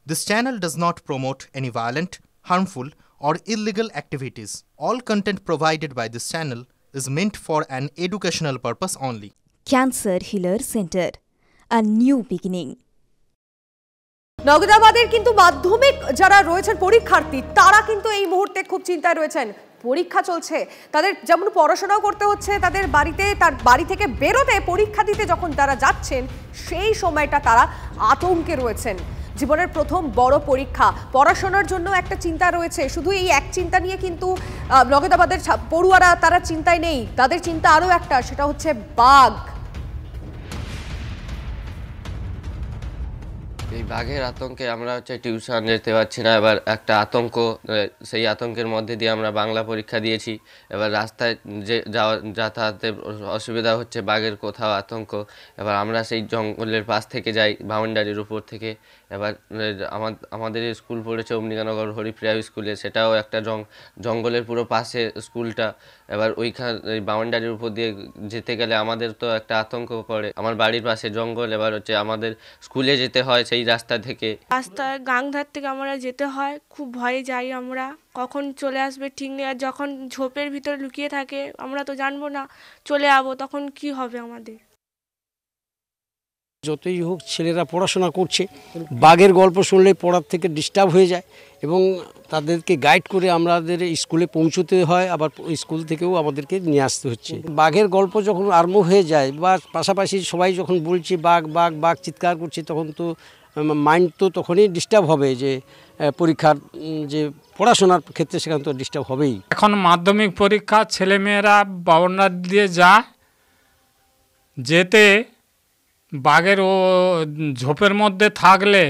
This channel does not promote any violent, harmful, or illegal activities. All content provided by this channel is meant for an educational purpose only. Cancer Healer Center, a new beginning. নগদাবাদের কিন্তু মাধ্যমিক যারা রয়েছেন পরীক্ষার্থী তারা কিন্তু এই মুহূর্তে খুব চিন্তায় রয়েছেন। পরীক্ষা চলছে, তাদের যেমন পড়াশোনাও করতে হচ্ছে, তাদের বাড়ি থেকে বেরোতে পরীক্ষা দিতে যখন তারা যাচ্ছেন সেই সময়টা তারা আতঙ্কে রয়েছেন। জীবনের প্রথম বড় পরীক্ষা, পড়াশোনার জন্য একটা চিন্তা রয়েছে। শুধু এই এক চিন্তা নিয়ে কিন্তু নগদাবাদের পড়ুয়ারা তারা চিন্তায় নেই, তাদের চিন্তা আরও একটা, সেটা হচ্ছে বাঘ। এই বাঘের আতঙ্কে আমরা টিউশন যেতে পারছি না। এবার একটা আতঙ্ক, সেই আতঙ্কের মধ্যে দিয়ে আমরা বাংলা পরীক্ষা দিয়েছি। এবার রাস্তায় যে যাতায়াতে অসুবিধা হচ্ছে, বাঘের কোথাও আতঙ্ক। এবার আমরা সেই জঙ্গলের পাশ থেকে যাই, বাউন্ডারির উপর থেকে। এবার আমাদের স্কুল পড়েছে অম্বিকানগর হরিপ্রিয়া স্কুলে, সেটাও একটা জঙ্গলের পুরো পাশে স্কুলটা। এবার ওই বাউন্ডারির উপর দিয়ে যেতে গেলে আমাদের তো একটা আতঙ্ক পড়ে। আমার বাড়ির পাশে জঙ্গল, এবার আমাদের স্কুলে যেতে হয় সেই রাস্তা থেকে। রাস্তায় গাংধার থেকে আমরা যেতে হয়, খুব ভয়ে যাই আমরা, কখন চলে আসবে ঠিক নেই। আর যখন ঝোপের ভিতরে লুকিয়ে থাকে আমরা তো জানবো না চলে যাবো, তখন কি হবে আমাদের। যতই হোক ছেলেরা পড়াশোনা করছে, বাঘের গল্প শুনলে পড়ার থেকে ডিস্টার্ব হয়ে যায় এবং তাদেরকে গাইড করে আমাদের স্কুলে পৌঁছতে হয়, আবার স্কুল থেকেও আমাদেরকে নিয়ে আসতে হচ্ছে। বাঘের গল্প যখন আরম্ভ হয়ে যায় বা পাশাপাশি সবাই যখন বলছে বাঘ বাঘ বাঘ চিৎকার করছে, তখন তো মাইন্ড তো তখনই ডিস্টার্ব হবে, যে পরীক্ষার যে পড়াশোনার ক্ষেত্রে সেখানে তো ডিস্টার্ব হবেই। এখন মাধ্যমিক পরীক্ষা, ছেলেমেয়েরা বাউন্ডারি দিয়ে যায়, যেতে বাঘের ও ঝোপের মধ্যে থাকলে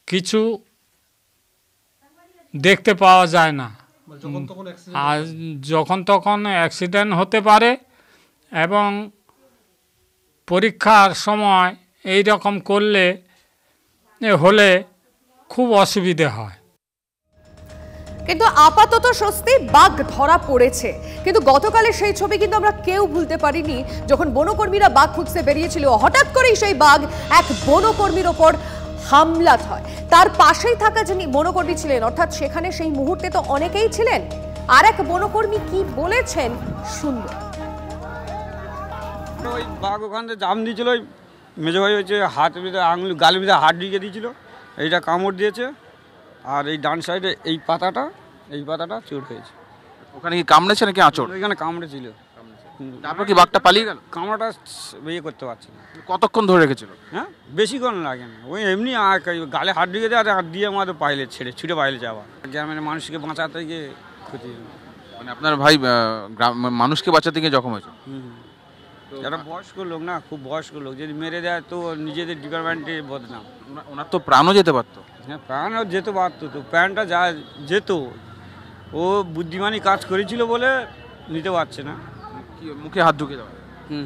কিছু দেখতে পাওয়া যায় না, আর যখন তখন অ্যাক্সিডেন্ট হতে পারে। এবং পরীক্ষার সময় এই রকম করলে হলে খুব অসুবিধে হয়। কিন্তু আপাতত স্বস্তি, বাঘ ধরা পড়েছে। কিন্তু গতকালের সেই ছবি কিন্তু আমরা কেউ ভুলতে পারিনি, যখন বনকর্মীরা বাঘ খুঁজতে বেরিয়েছিল, হঠাৎ করেই সেই বাঘ এক বনকর্মীর ওপর হামলা হয়। তার পাশেই থাকা যিনি বনকর্মী ছিলেন, অর্থাৎ সেখানে সেই মুহূর্তে তো অনেকেই ছিলেন, আর এক বনকর্মী কি বলেছেন শুনব। ওই বাঘ ওখান থেকে জাম দিয়েছিল, ওই মেজো ভাই হচ্ছে হাতের ভিতরে আঙুল, গালের ভিতরে হাত ঢুকিয়ে দিয়েছিল, এইটা কামড় দিয়েছে। আর এই ডান সাইডে এই পাতাটা চোট হয়েছে। ওখানে কি কামড়েছে নাকি আঁচড়? ওইখানে কামড়েছিল। তারপর কি বাঘটা পালিয়ে গেল? কামড়াটা ইয়ে করতে পারছে না। কতক্ষণ ধরে রেখেছিল? হ্যাঁ, বেশিক্ষণ লাগে না, ওই এমনি গালে হাত ঢুকে দেয় আর হাত দিয়ে আমাদের পাইলে ছুটে পাইলেছে। আবার গ্রামের মানুষকে বাঁচাতে গিয়ে ক্ষতি, মানে আপনার ভাই মানুষকে বাঁচাতে গিয়ে জখম হয়েছে। যারা বয়স্ক লোক না, খুব বয়স্ক লোক, যদি মেরে দেয় তো নিজেদের ডিপার্টমেন্টে বদনাম। ওনার তো প্রাণও যেতে পারতো। হ্যাঁ, প্রাণও যেতে পারতো, তো প্রাণটা যা যেত, ও বুদ্ধিমানী কাজ করেছিল বলে নিতে পারছে না, মুখে হাত ঢুকে দেওয়া। হুম।